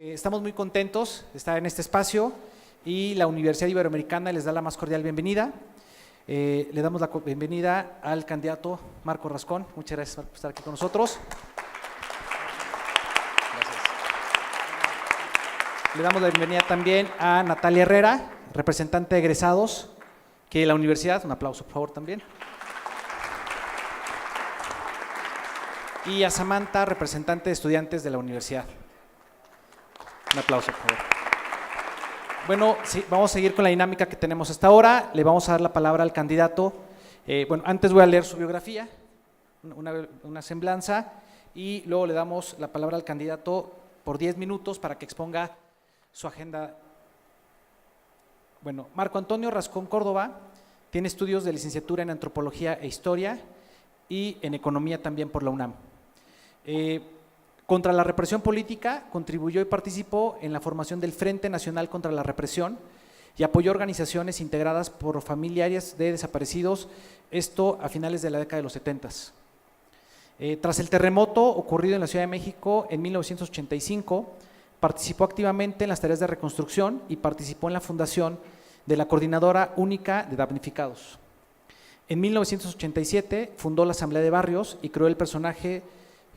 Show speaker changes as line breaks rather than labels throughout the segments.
Estamos muy contentos de estar en este espacio y la Universidad Iberoamericana les da la más cordial bienvenida. Le damos la bienvenida al candidato Marco Rascón. Muchas gracias por estar aquí con nosotros. Gracias. Le damos la bienvenida también a Natalia Herrera, representante de egresados que la universidad, un aplauso por favor también. Y a Samantha, representante de estudiantes de la universidad. Un aplauso, por favor. Bueno, sí, vamos a seguir con la dinámica que tenemos hasta ahora. Le vamos a dar la palabra al candidato. Bueno, antes voy a leer su biografía, una semblanza, y luego le damos la palabra al candidato por 10 minutos para que exponga su agenda. Bueno, Marco Antonio Rascón Córdoba tiene estudios de licenciatura en Antropología e Historia y en Economía también por la UNAM. Contra la represión política, contribuyó y participó en la formación del Frente Nacional contra la Represión y apoyó organizaciones integradas por familiares de desaparecidos, esto a finales de la década de los 70. Tras el terremoto ocurrido en la Ciudad de México en 1985, participó activamente en las tareas de reconstrucción y participó en la fundación de la Coordinadora Única de Damnificados. En 1987 fundó la Asamblea de Barrios y creó el personaje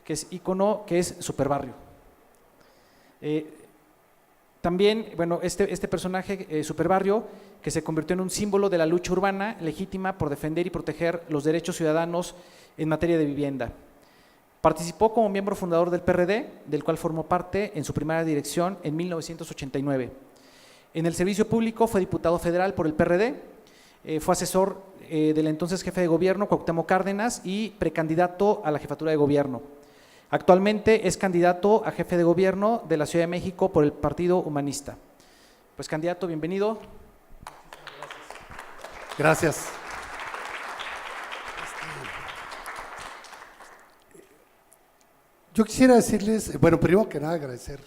que es ícono, que es Superbarrio. También, bueno, este personaje, Superbarrio, que se convirtió en un símbolo de la lucha urbana legítima por defender y proteger los derechos ciudadanos en materia de vivienda. Participó como miembro fundador del PRD, del cual formó parte en su primera dirección en 1989. En el servicio público fue diputado federal por el PRD, fue asesor del entonces jefe de gobierno, Cuauhtémoc Cárdenas, y precandidato a la jefatura de gobierno. Actualmente es candidato a jefe de gobierno de la Ciudad de México por el Partido Humanista. Pues candidato, bienvenido.
Gracias. Yo quisiera decirles, bueno, primero que nada agradecer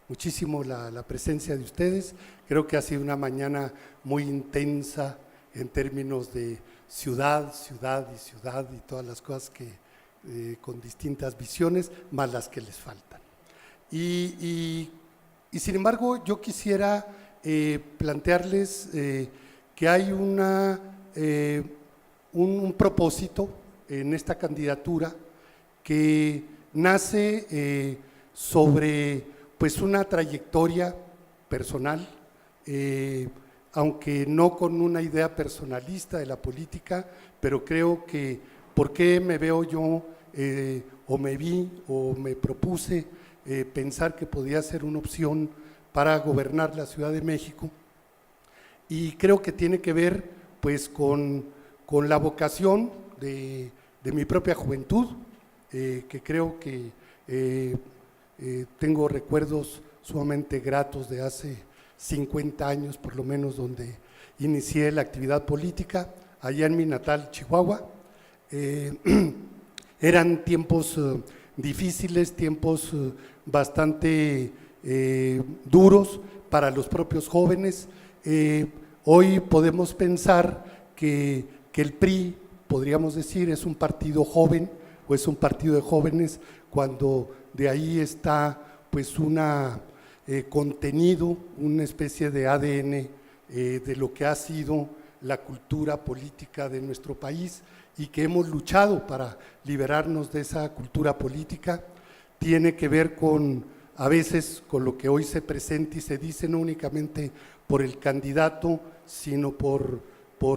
muchísimo la presencia de ustedes. Creo que ha sido una mañana muy intensa en términos de ciudad y todas las cosas que con distintas visiones, más las que les faltan. Y sin embargo, yo quisiera plantearles que hay un propósito en esta candidatura que nace sobre pues una trayectoria personal, aunque no con una idea personalista de la política, pero creo que ¿por qué me veo yo o me vi o me propuse pensar que podía ser una opción para gobernar la Ciudad de México? Y creo que tiene que ver pues con la vocación de mi propia juventud, que creo que tengo recuerdos sumamente gratos de hace 50 años por lo menos, donde inicié la actividad política allá en mi natal Chihuahua. Eran tiempos difíciles, tiempos bastante duros para los propios jóvenes. Hoy podemos pensar que el PRI, podríamos decir, es un partido joven o es un partido de jóvenes, cuando de ahí está pues una contenido, una especie de ADN de lo que ha sido la cultura política de nuestro país y que hemos luchado para liberarnos de esa cultura política. Tiene que ver con, a veces, con lo que hoy se presenta y se dice, no únicamente por el candidato, sino por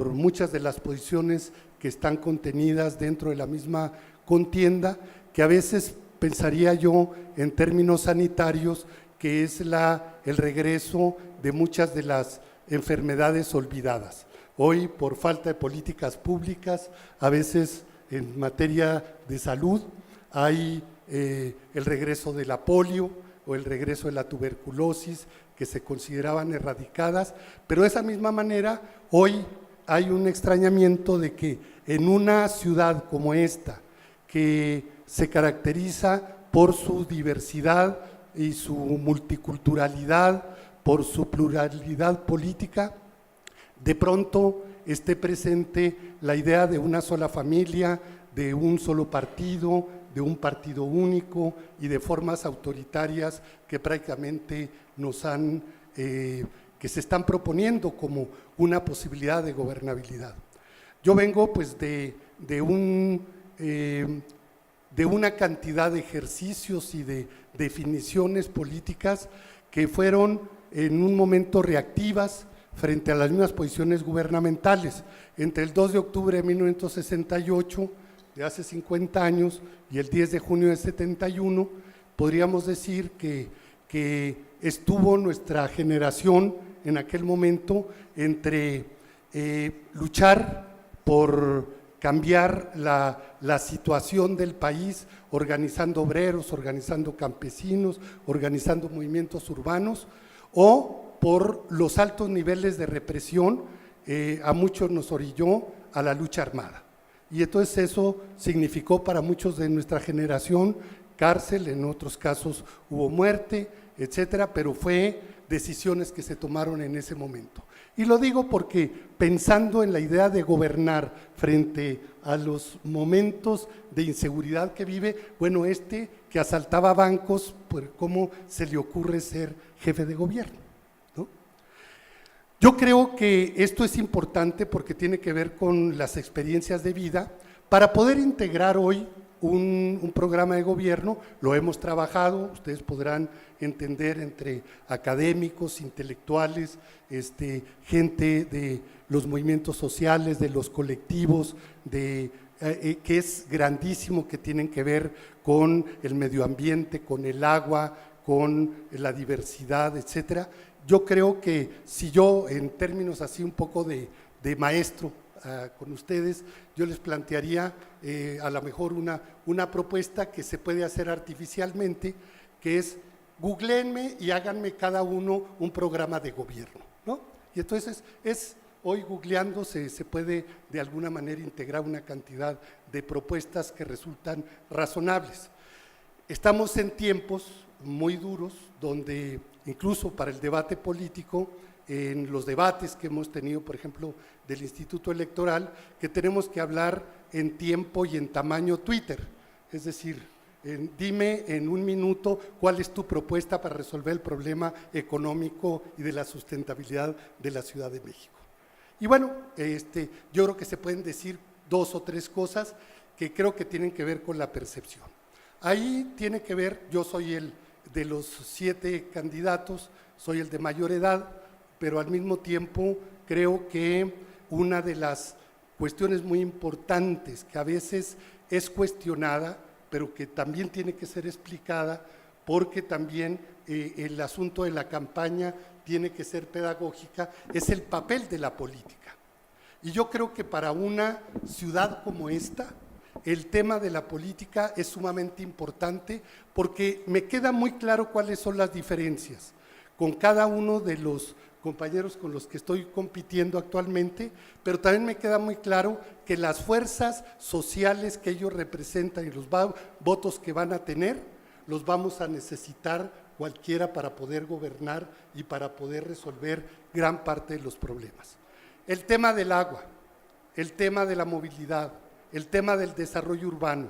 muchas de las posiciones que están contenidas dentro de la misma contienda, que a veces pensaría yo en términos sanitarios que es el regreso de muchas de las enfermedades olvidadas. Hoy, por falta de políticas públicas, a veces en materia de salud, hay el regreso de la polio o el regreso de la tuberculosis, que se consideraban erradicadas, pero de esa misma manera, hoy hay un extrañamiento de que en una ciudad como esta, que se caracteriza por su diversidad y su multiculturalidad, por su pluralidad política, de pronto esté presente la idea de una sola familia, de un solo partido, de un partido único y de formas autoritarias que prácticamente nos han, que se están proponiendo como una posibilidad de gobernabilidad. Yo vengo pues de una cantidad de ejercicios y de definiciones políticas que fueron en un momento reactivas frente a las mismas posiciones gubernamentales. Entre el 2 de octubre de 1968, de hace 50 años, y el 10 de junio de 71, podríamos decir que estuvo nuestra generación en aquel momento entre luchar por cambiar la situación del país, organizando obreros, organizando campesinos, organizando movimientos urbanos, o por los altos niveles de represión, a muchos nos orilló a la lucha armada. Y entonces eso significó para muchos de nuestra generación cárcel, en otros casos hubo muerte, etcétera, pero fue decisiones que se tomaron en ese momento. Y lo digo porque pensando en la idea de gobernar frente a los momentos de inseguridad que vive, bueno, que asaltaba bancos, pues ¿cómo se le ocurre ser jefe de gobierno? ¿No? Yo creo que esto es importante porque tiene que ver con las experiencias de vida. Para poder integrar hoy un programa de gobierno, lo hemos trabajado, ustedes podrán entender entre académicos, intelectuales, gente de los movimientos sociales, de los colectivos, que es grandísimo, que tienen que ver con el medio ambiente, con el agua, con la diversidad, etcétera. Yo creo que si yo, en términos así un poco de maestro, con ustedes, yo les plantearía a lo mejor una propuesta que se puede hacer artificialmente, que es googleenme y háganme cada uno un programa de gobierno, ¿no? Y entonces hoy googleando se puede de alguna manera integrar una cantidad de propuestas que resultan razonables. Estamos en tiempos muy duros donde incluso para el debate político, en los debates que hemos tenido, por ejemplo, del Instituto Electoral, que tenemos que hablar en tiempo y en tamaño Twitter. Es decir, dime en un minuto cuál es tu propuesta para resolver el problema económico y de la sustentabilidad de la Ciudad de México. Y bueno, yo creo que se pueden decir 2 o 3 cosas que creo que tienen que ver con la percepción. Ahí tiene que ver, yo soy el de los 7 candidatos, soy el de mayor edad, pero al mismo tiempo creo que una de las cuestiones muy importantes que a veces es cuestionada, pero que también tiene que ser explicada, porque también el asunto de la campaña tiene que ser pedagógica, es el papel de la política. Y yo creo que para una ciudad como esta, el tema de la política es sumamente importante, porque me queda muy claro cuáles son las diferencias con cada uno de los compañeros con los que estoy compitiendo actualmente, pero también me queda muy claro que las fuerzas sociales que ellos representan y los votos que van a tener, los vamos a necesitar cualquiera para poder gobernar y para poder resolver gran parte de los problemas. El tema del agua, el tema de la movilidad, el tema del desarrollo urbano,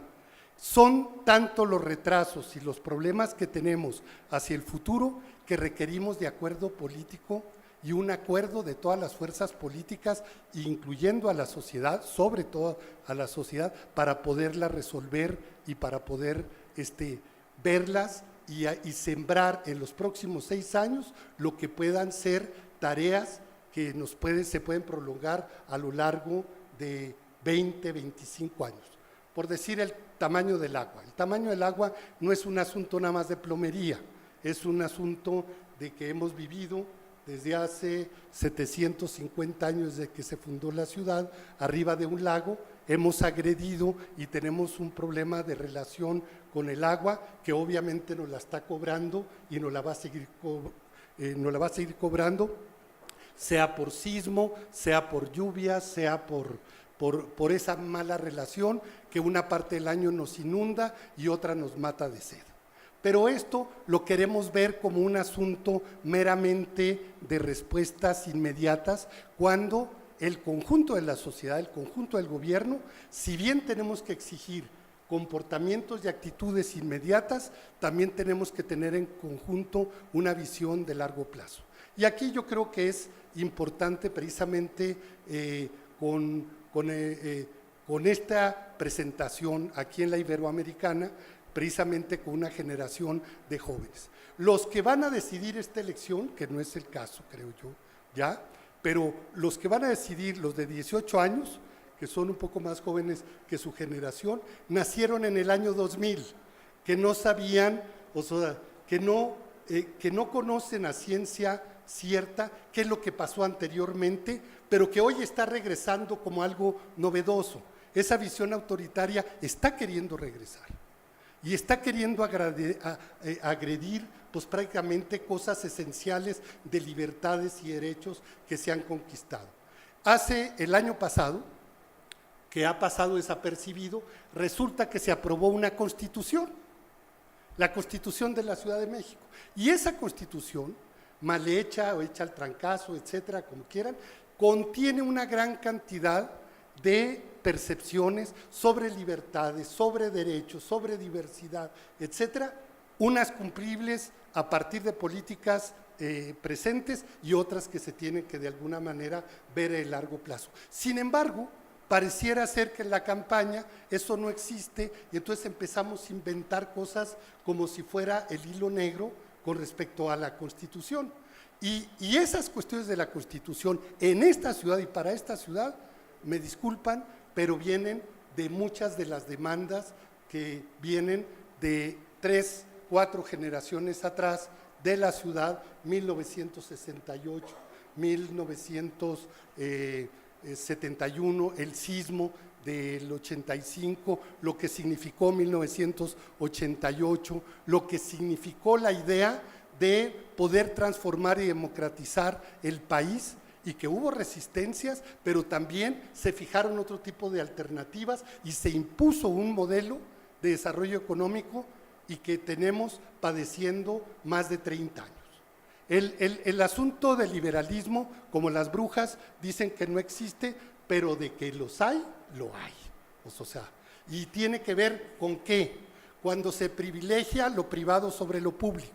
son tanto los retrasos y los problemas que tenemos hacia el futuro que requerimos de acuerdo político y un acuerdo de todas las fuerzas políticas, incluyendo a la sociedad, sobre todo a la sociedad, para poderlas resolver y para poder verlas y sembrar en los próximos 6 años lo que puedan ser tareas que se pueden prolongar a lo largo de 20, 25 años. Por decir el tamaño del agua. El tamaño del agua no es un asunto nada más de plomería, es un asunto de que hemos vivido desde hace 750 años desde que se fundó la ciudad, arriba de un lago, hemos agredido y tenemos un problema de relación con el agua que obviamente nos la está cobrando y nos la va a seguir cobrando, sea por sismo, sea por lluvia, sea por esa mala relación que una parte del año nos inunda y otra nos mata de sed. Pero esto lo queremos ver como un asunto meramente de respuestas inmediatas, cuando el conjunto de la sociedad, el conjunto del gobierno, si bien tenemos que exigir comportamientos y actitudes inmediatas, también tenemos que tener en conjunto una visión de largo plazo. Y aquí yo creo que es importante precisamente con esta presentación aquí en la Iberoamericana, precisamente con una generación de jóvenes. Los que van a decidir esta elección, que no es el caso, creo yo, ya, pero los que van a decidir, los de 18 años, que son un poco más jóvenes que su generación, nacieron en el año 2000, que no sabían, o sea, que no conocen a ciencia cierta qué es lo que pasó anteriormente, pero que hoy está regresando como algo novedoso. Esa visión autoritaria está queriendo regresar y está queriendo agredir pues prácticamente cosas esenciales de libertades y derechos que se han conquistado. Hace el año pasado, que ha pasado desapercibido, resulta que se aprobó una constitución, la Constitución de la Ciudad de México. Y esa constitución, mal hecha o hecha al trancazo, etcétera, como quieran, contiene una gran cantidad de percepciones sobre libertades, sobre derechos, sobre diversidad, etcétera, unas cumplibles a partir de políticas presentes y otras que se tienen que de alguna manera ver a largo plazo. Sin embargo, pareciera ser que en la campaña eso no existe y entonces empezamos a inventar cosas como si fuera el hilo negro con respecto a la Constitución. Y esas cuestiones de la Constitución en esta ciudad y para esta ciudad, me disculpan, pero vienen de muchas de las demandas que vienen de 3, 4 generaciones atrás de la ciudad, 1968, 1971, el sismo del 85, lo que significó 1988, lo que significó la idea de poder transformar y democratizar el país, y que hubo resistencias, pero también se fijaron otro tipo de alternativas y se impuso un modelo de desarrollo económico y que tenemos padeciendo más de 30 años. El asunto del liberalismo, como las brujas, dicen que no existe, pero de que los hay, lo hay. O sea, y tiene que ver con qué, cuando se privilegia lo privado sobre lo público,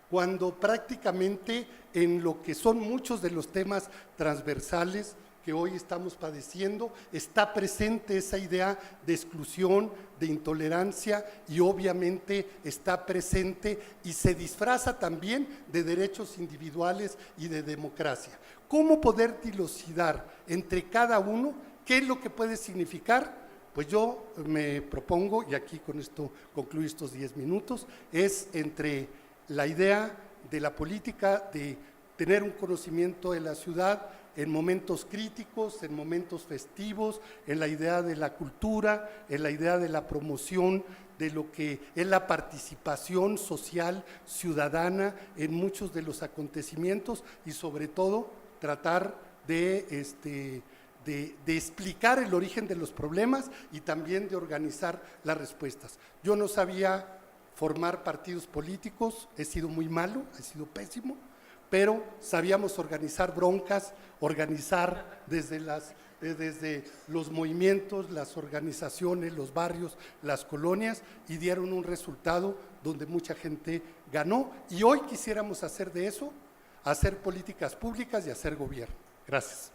cuando prácticamente en lo que son muchos de los temas transversales que hoy estamos padeciendo, está presente esa idea de exclusión, de intolerancia y obviamente está presente y se disfraza también de derechos individuales y de democracia. ¿Cómo poder dilucidar entre cada uno qué es lo que puede significar? Pues yo me propongo, y aquí con esto concluyo estos 10 minutos, es entre la idea de la política, de tener un conocimiento de la ciudad en momentos críticos, en momentos festivos, en la idea de la cultura, en la idea de la promoción de lo que es la participación social ciudadana en muchos de los acontecimientos y sobre todo tratar de explicar el origen de los problemas y también de organizar las respuestas. Yo no sabía formar partidos políticos, he sido muy malo, he sido pésimo, pero sabíamos organizar broncas, organizar desde los movimientos, las organizaciones, los barrios, las colonias, y dieron un resultado donde mucha gente ganó, y hoy quisiéramos hacer de eso, hacer políticas públicas y hacer gobierno. Gracias.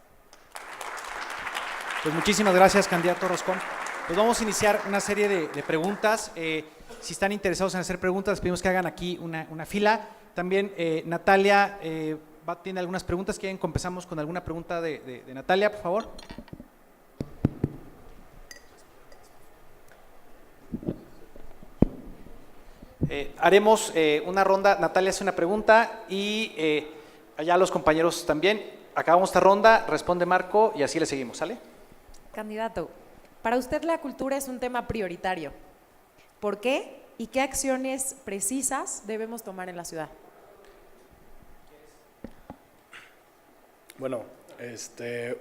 Pues muchísimas gracias, candidato Rascón. Pues vamos a iniciar una serie de preguntas. Si están interesados en hacer preguntas, les pedimos que hagan aquí una fila. También Natalia tiene algunas preguntas. ¿Quieren que empezamos con alguna pregunta de Natalia, por favor? Haremos una ronda. Natalia hace una pregunta y allá los compañeros también. Acabamos esta ronda, responde Marco y así le seguimos, ¿sale?
Candidato, para usted la cultura es un tema prioritario. ¿Por qué y qué acciones precisas debemos tomar en la ciudad?
Bueno,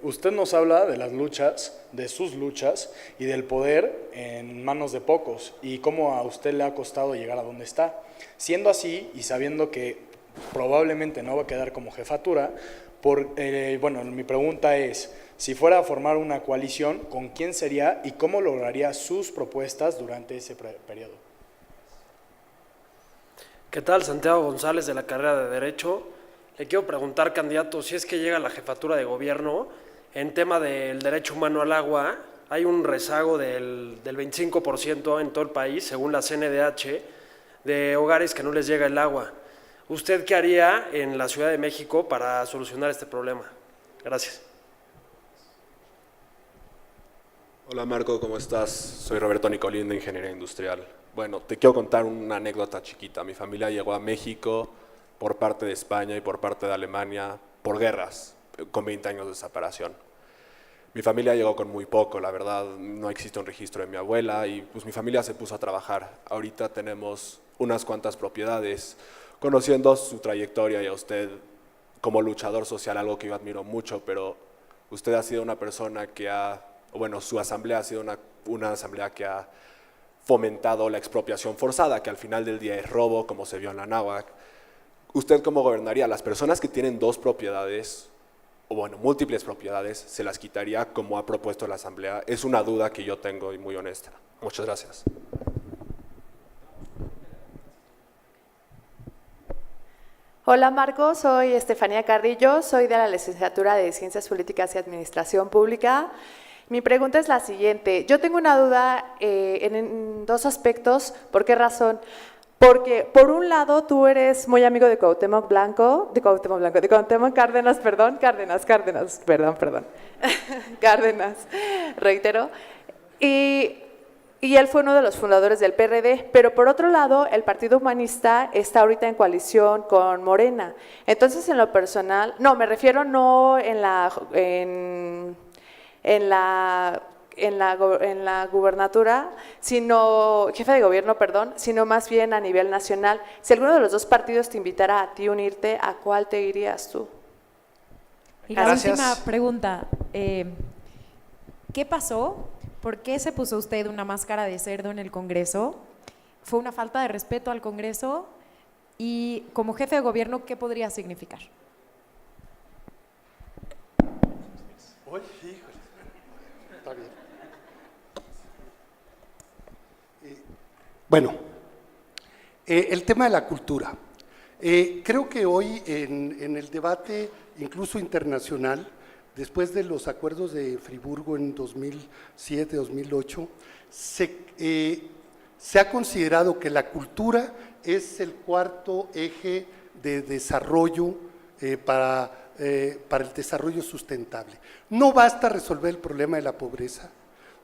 usted nos habla de las luchas, de sus luchas y del poder en manos de pocos y cómo a usted le ha costado llegar a donde está. Siendo así y sabiendo que probablemente no va a quedar como jefatura, mi pregunta es, Si fuera a formar una coalición, ¿con quién sería y cómo lograría sus propuestas durante ese periodo?
¿Qué tal? Santiago González, de la carrera de Derecho. Le quiero preguntar, candidato, si es que llega a la jefatura de gobierno, en tema del derecho humano al agua, hay un rezago del 25% en todo el país, según la CNDH, de hogares que no les llega el agua. ¿Usted qué haría en la Ciudad de México para solucionar este problema? Gracias.
Hola Marco, ¿cómo estás? Soy Roberto Nicolín de Ingeniería Industrial. Bueno, te quiero contar una anécdota chiquita. Mi familia llegó a México por parte de España y por parte de Alemania por guerras, con 20 años de separación. Mi familia llegó con muy poco, la verdad, no existe un registro de mi abuela y pues mi familia se puso a trabajar. Ahorita tenemos unas cuantas propiedades. Conociendo su trayectoria y a usted como luchador social, algo que yo admiro mucho, pero usted ha sido una persona que su asamblea ha sido una asamblea que ha fomentado la expropiación forzada, que al final del día es robo, como se vio en la náhuac. ¿Usted cómo gobernaría? Las personas que tienen dos propiedades, múltiples propiedades, ¿se las quitaría como ha propuesto la asamblea? Es una duda que yo tengo y muy honesta. Muchas gracias.
Hola Marco, soy Estefanía Carrillo, soy de la licenciatura de Ciencias Políticas y Administración Pública. Mi pregunta es la siguiente. Yo tengo una duda en dos aspectos. ¿Por qué razón? Porque por un lado tú eres muy amigo de Cuauhtémoc Cárdenas, Cárdenas, reitero, y él fue uno de los fundadores del PRD, pero por otro lado el Partido Humanista está ahorita en coalición con Morena. Entonces en lo personal, no, me refiero no en la gubernatura, sino jefe de gobierno, perdón, sino más bien a nivel nacional. Si alguno de los dos partidos te invitara a ti unirte, ¿a cuál te irías tú?
Y la
Gracias.
última pregunta, ¿qué pasó? ¿Por qué se puso usted una máscara de cerdo en el Congreso? ¿Fue una falta de respeto al Congreso? Y como jefe de gobierno, ¿qué podría significar?
Está bien. Bueno, el tema de la cultura. Creo que hoy en el debate, incluso internacional, después de los acuerdos de Friburgo en 2007-2008, se ha considerado que la cultura es el cuarto eje de desarrollo para el desarrollo sustentable. No basta resolver el problema de la pobreza,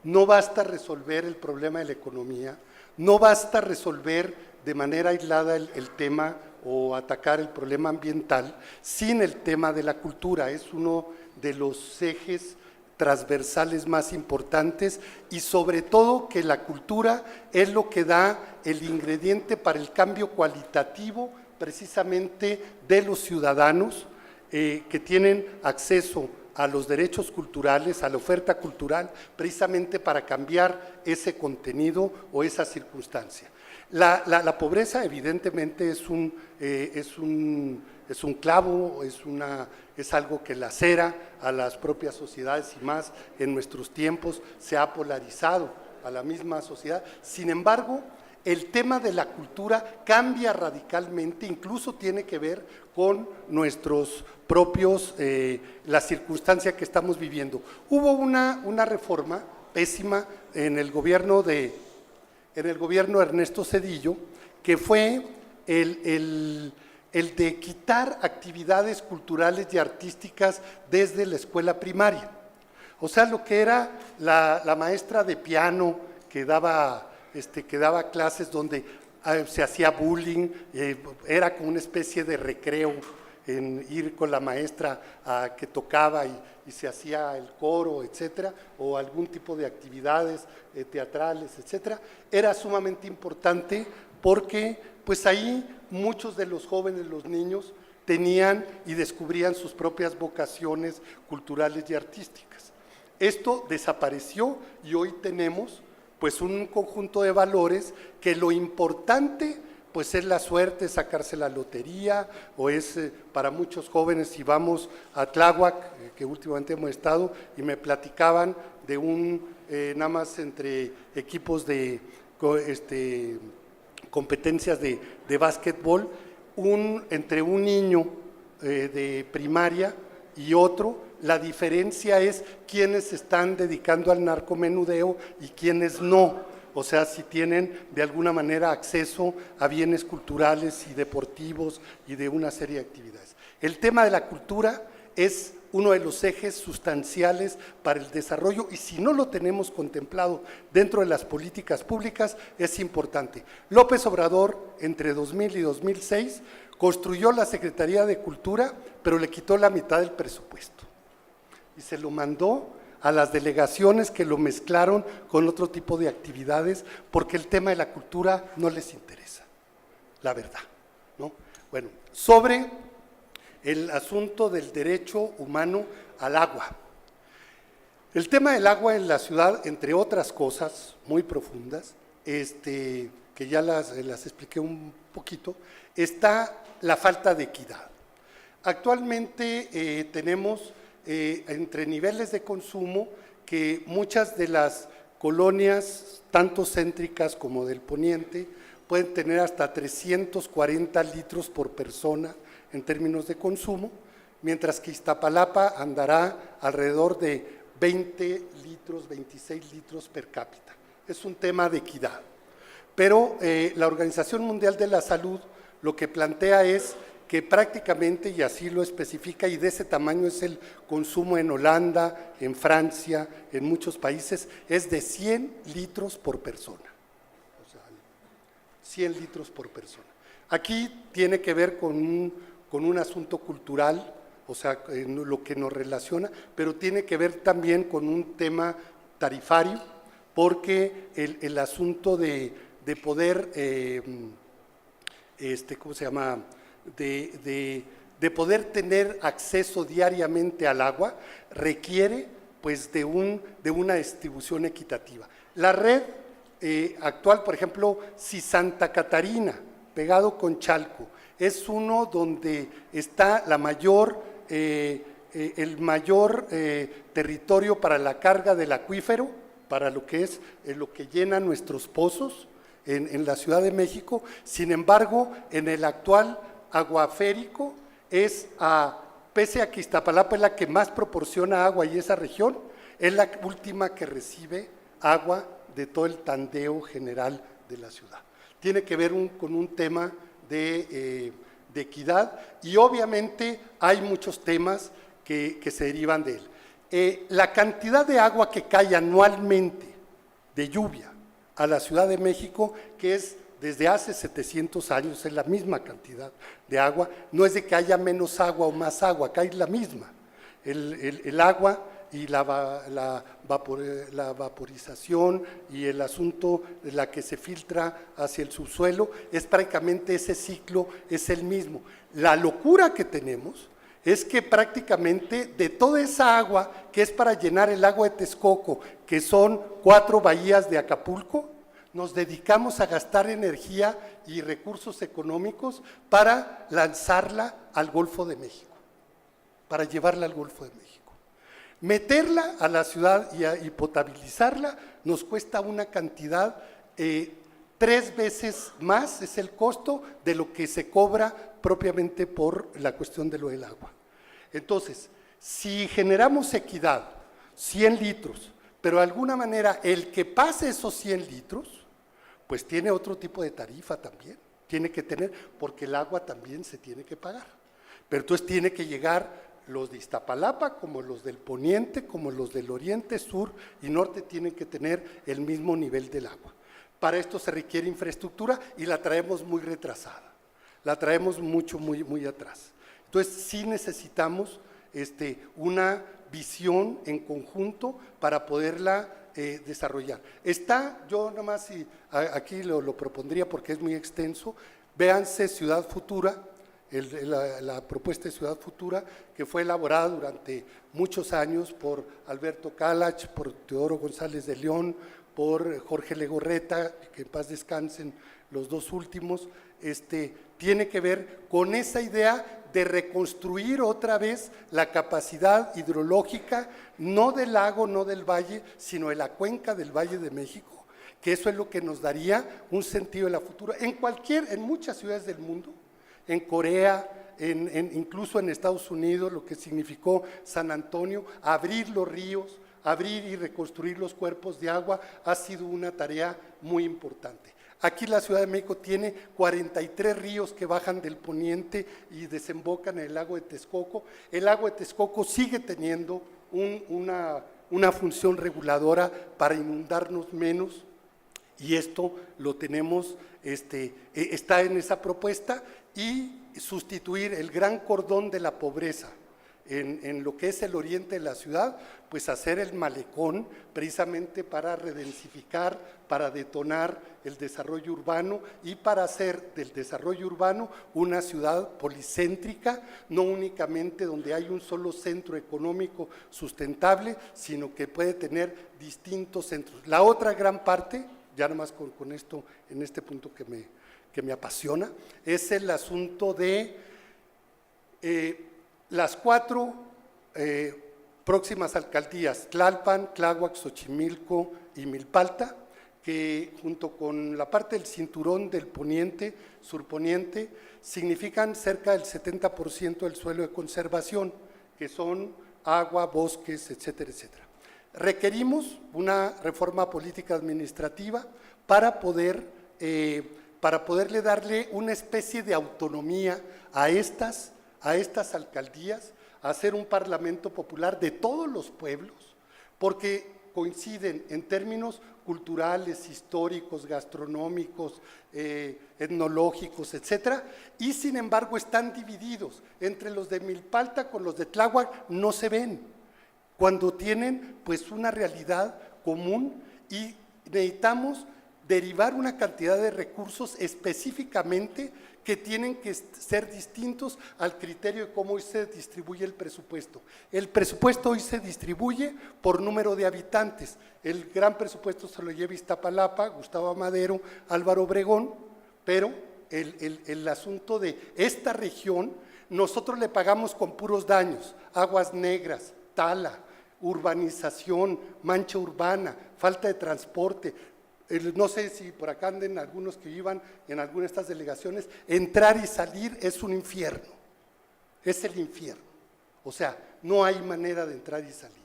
no basta resolver el problema de la economía, no basta resolver de manera aislada el tema o atacar el problema ambiental sin el tema de la cultura. Es uno de los ejes transversales más importantes y sobre todo que la cultura es lo que da el ingrediente para el cambio cualitativo precisamente de los ciudadanos que tienen acceso a los derechos culturales, a la oferta cultural, precisamente para cambiar ese contenido o esa circunstancia. La pobreza evidentemente es un clavo, es algo que lacera a las propias sociedades y más en nuestros tiempos se ha polarizado a la misma sociedad. Sin embargo, el tema de la cultura cambia radicalmente, incluso tiene que ver con nuestros propios, la circunstancia que estamos viviendo. Hubo una reforma pésima en el gobierno de Ernesto Zedillo, que fue el de quitar actividades culturales y artísticas desde la escuela primaria. O sea, lo que era la maestra de piano que daba clases donde se hacía bullying, era como una especie de recreo en ir con la maestra que tocaba y se hacía el coro, etcétera, o algún tipo de actividades teatrales, etcétera. Era sumamente importante porque pues ahí muchos de los jóvenes, los niños, tenían y descubrían sus propias vocaciones culturales y artísticas. Esto desapareció y hoy tenemos pues un conjunto de valores que lo importante pues es la suerte, sacarse la lotería, o es para muchos jóvenes, si vamos a Tláhuac, que últimamente hemos estado, y me platicaban de nada más entre equipos de competencias de básquetbol, entre un niño de primaria y otro, la diferencia es quiénes se están dedicando al narcomenudeo y quiénes no. O sea, si tienen de alguna manera acceso a bienes culturales y deportivos y de una serie de actividades. El tema de la cultura es uno de los ejes sustanciales para el desarrollo y si no lo tenemos contemplado dentro de las políticas públicas es importante. López Obrador entre 2000 y 2006 construyó la Secretaría de Cultura, pero le quitó la mitad del presupuesto y se lo mandó a las delegaciones que lo mezclaron con otro tipo de actividades, porque el tema de la cultura no les interesa, la verdad, ¿no? Bueno, sobre el asunto del derecho humano al agua. El tema del agua en la ciudad, entre otras cosas muy profundas, que ya las expliqué un poquito, está la falta de equidad. Actualmente tenemos entre niveles de consumo que muchas de las colonias, tanto céntricas como del poniente, pueden tener hasta 340 litros por persona en términos de consumo, mientras que Iztapalapa andará alrededor de 20 litros, 26 litros per cápita. Es un tema de equidad. Pero la Organización Mundial de la Salud lo que plantea es que prácticamente, y así lo especifica, y de ese tamaño es el consumo en Holanda, en Francia, en muchos países, es de 100 litros por persona. O sea, 100 litros por persona. Aquí tiene que ver con un asunto cultural, o sea, lo que nos relaciona, pero tiene que ver también con un tema tarifario, porque el asunto de poder, ¿cómo se llama?, de poder tener acceso diariamente al agua requiere pues de una distribución equitativa. La red actual, por ejemplo, si Santa Catarina, pegado con Chalco, es uno donde está el mayor territorio para la carga del acuífero, para lo que es lo que llena nuestros pozos en la Ciudad de México. Sin embargo, en el actual aguaférico pese a que Iztapalapa es la que más proporciona agua y esa región, es la última que recibe agua de todo el tandeo general de la ciudad. Tiene que ver con un tema de equidad y obviamente hay muchos temas que se derivan de él. La cantidad de agua que cae anualmente de lluvia a la Ciudad de México, que es desde hace 700 años, es la misma cantidad de agua, no es de que haya menos agua o más agua, acá es la misma. El agua y la vaporización y el asunto de la que se filtra hacia el subsuelo, es prácticamente ese ciclo, es el mismo. La locura que tenemos es que prácticamente de toda esa agua que es para llenar el lago de Texcoco, que son 4 bahías de Acapulco, nos dedicamos a gastar energía y recursos económicos para lanzarla al Golfo de México, para llevarla al Golfo de México. Meterla a la ciudad y potabilizarla nos cuesta una cantidad 3 veces más, es el costo de lo que se cobra propiamente por la cuestión de lo del agua. Entonces, si generamos equidad, 100 litros, pero de alguna manera el que pase esos 100 litros, pues tiene otro tipo de tarifa también, tiene que tener, porque el agua también se tiene que pagar. Pero entonces tiene que llegar los de Iztapalapa, como los del poniente, como los del oriente, sur y norte, tienen que tener el mismo nivel del agua. Para esto se requiere infraestructura y la traemos muy retrasada, la traemos muy atrás. Entonces sí necesitamos una visión en conjunto para poderla desarrollar. Yo nada más aquí lo propondría porque es muy extenso, véanse Ciudad Futura, la propuesta de Ciudad Futura, que fue elaborada durante muchos años por Alberto Calach, por Teodoro González de León, por Jorge Legorreta, que en paz descansen los dos últimos, tiene que ver con esa idea de reconstruir otra vez la capacidad hidrológica, no del lago, no del valle, sino de la cuenca del Valle de México, que eso es lo que nos daría un sentido de la futura. En muchas ciudades del mundo, en Corea, incluso en Estados Unidos, lo que significó San Antonio, abrir los ríos, abrir y reconstruir los cuerpos de agua ha sido una tarea muy importante. Aquí la Ciudad de México tiene 43 ríos que bajan del poniente y desembocan en el lago de Texcoco. El lago de Texcoco sigue teniendo una función reguladora para inundarnos menos, y esto lo tenemos, está en esa propuesta, y sustituir el gran cordón de la pobreza en lo que es el oriente de la ciudad, pues hacer el malecón precisamente para redensificar, para detonar el desarrollo urbano y para hacer del desarrollo urbano una ciudad policéntrica, no únicamente donde hay un solo centro económico sustentable, sino que puede tener distintos centros. La otra gran parte, ya nomás con esto, en este punto que me apasiona, es el asunto de las 4 próximas alcaldías, Tlalpan, Tláhuac, Xochimilco y Milpalta, que junto con la parte del cinturón del poniente, surponiente, significan cerca del 70% del suelo de conservación, que son agua, bosques, etcétera, etcétera. Requerimos una reforma política administrativa para poderle darle una especie de autonomía a estas alcaldías, a hacer un parlamento popular de todos los pueblos, porque coinciden en términos culturales, históricos, gastronómicos, etnológicos, etcétera, y sin embargo están divididos. Entre los de Milpalta con los de Tláhuac no se ven, cuando tienen pues una realidad común, y necesitamos derivar una cantidad de recursos específicamente que tienen que ser distintos al criterio de cómo hoy se distribuye el presupuesto. El presupuesto hoy se distribuye por número de habitantes. El gran presupuesto se lo lleva Iztapalapa, Gustavo Amadero, Álvaro Obregón, pero el asunto de esta región, nosotros le pagamos con puros daños: aguas negras, tala, urbanización, mancha urbana, falta de transporte. No sé si por acá anden algunos que iban en alguna de estas delegaciones, entrar y salir es un infierno, es el infierno. O sea, no hay manera de entrar y salir,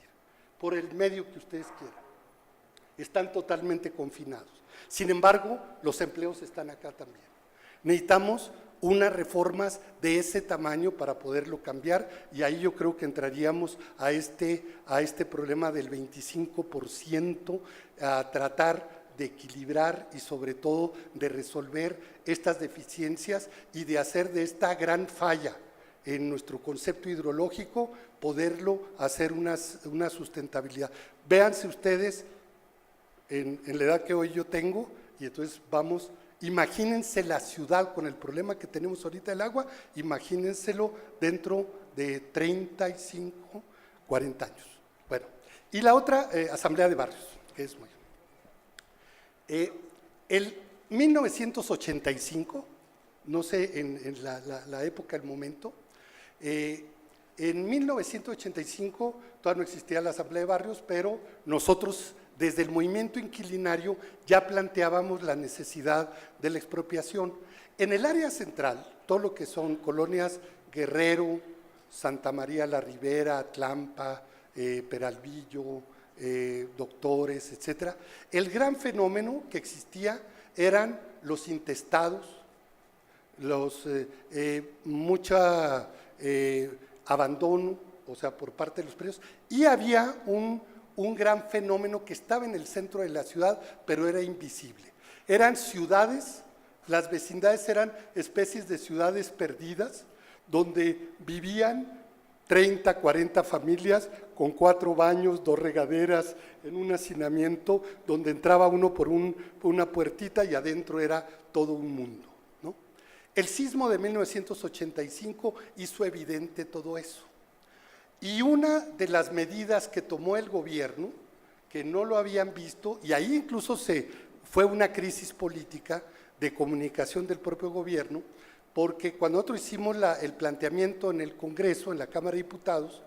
por el medio que ustedes quieran. Están totalmente confinados. Sin embargo, los empleos están acá también. Necesitamos unas reformas de ese tamaño para poderlo cambiar, y ahí yo creo que entraríamos a este problema del 25%, a tratar de equilibrar y sobre todo de resolver estas deficiencias y de hacer de esta gran falla en nuestro concepto hidrológico, poderlo hacer una sustentabilidad. Véanse ustedes en la edad que hoy yo tengo, y entonces vamos, imagínense la ciudad con el problema que tenemos ahorita del agua, imagínenselo dentro de 35, 40 años. Bueno, y la otra, asamblea de barrios, que es muy... el 1985, no sé en la época, el momento, en 1985 todavía no existía la Asamblea de Barrios, pero nosotros desde el movimiento inquilinario ya planteábamos la necesidad de la expropiación. En el área central, todo lo que son colonias Guerrero, Santa María la Ribera, Tlampa, Peralvillo, Doctores, etcétera, el gran fenómeno que existía eran los intestados, mucha abandono, o sea, por parte de los predios, y había un gran fenómeno que estaba en el centro de la ciudad, pero era invisible. Eran ciudades, las vecindades eran especies de ciudades perdidas, donde vivían 30, 40 familias con 4 baños, 2 regaderas, en un hacinamiento donde entraba uno por una puertita y adentro era todo un mundo, ¿no? El sismo de 1985 hizo evidente todo eso. Y una de las medidas que tomó el gobierno, que no lo habían visto, y ahí incluso fue una crisis política, de comunicación del propio gobierno, porque cuando nosotros hicimos el planteamiento en el Congreso, en la Cámara de Diputados,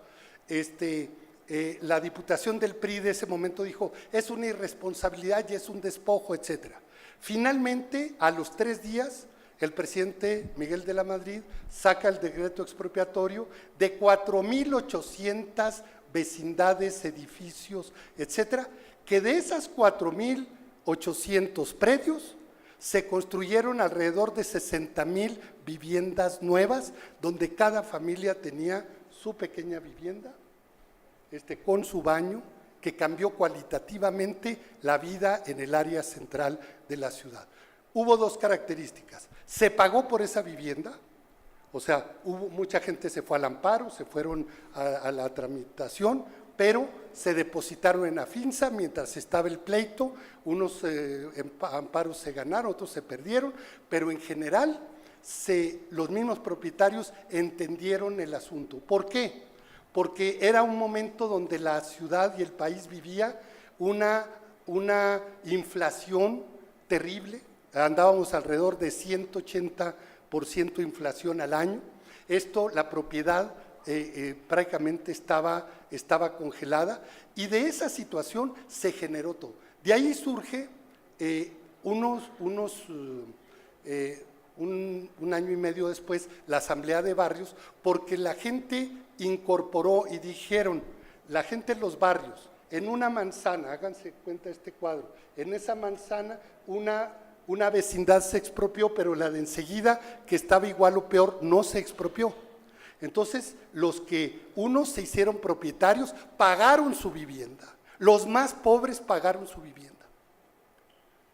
la Diputación del PRI de ese momento dijo, es una irresponsabilidad y es un despojo, etcétera. Finalmente, a los 3 días, el presidente Miguel de la Madrid saca el decreto expropiatorio de 4,800 vecindades, edificios, etcétera, que de esas 4,800 predios se construyeron alrededor de 60,000 viviendas nuevas, donde cada familia tenía su pequeña vivienda, con su baño, que cambió cualitativamente la vida en el área central de la ciudad. Hubo 2 características. Se pagó por esa vivienda, o sea, mucha gente se fue al amparo, se fueron a la tramitación, pero se depositaron en Afinsa mientras estaba el pleito, unos amparos se ganaron, otros se perdieron, pero en general los mismos propietarios entendieron el asunto. ¿Por qué? Porque era un momento donde la ciudad y el país vivía una inflación terrible, andábamos alrededor de 180% inflación al año. Esto, la propiedad prácticamente estaba congelada, y de esa situación se generó todo. De ahí surge un año y medio después la Asamblea de Barrios, porque la gente incorporó y dijeron, la gente en los barrios, en una manzana, háganse cuenta este cuadro, en esa manzana una vecindad se expropió, pero la de enseguida, que estaba igual o peor, no se expropió. Entonces, unos se hicieron propietarios, pagaron su vivienda, los más pobres pagaron su vivienda,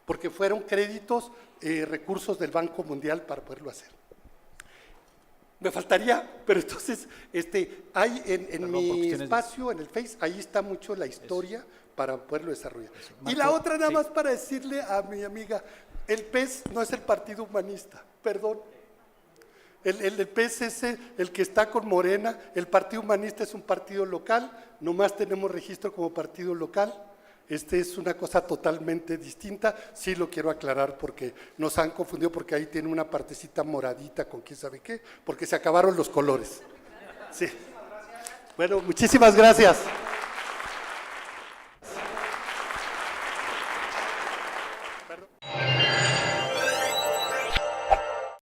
porque fueron créditos, recursos del Banco Mundial para poderlo hacer. Me faltaría, pero entonces, hay en mi espacio, en el Face, ahí está mucho la historia para poderlo desarrollar. Y la otra, nada más para decirle a mi amiga, el PES no es el Partido Humanista, perdón. El PES es el que está con Morena, el Partido Humanista es un partido local, nomás tenemos registro como partido local. Es una cosa totalmente distinta, sí lo quiero aclarar porque nos han confundido, porque ahí tiene una partecita moradita con quién sabe qué, porque se acabaron los colores. Sí. Bueno, muchísimas gracias.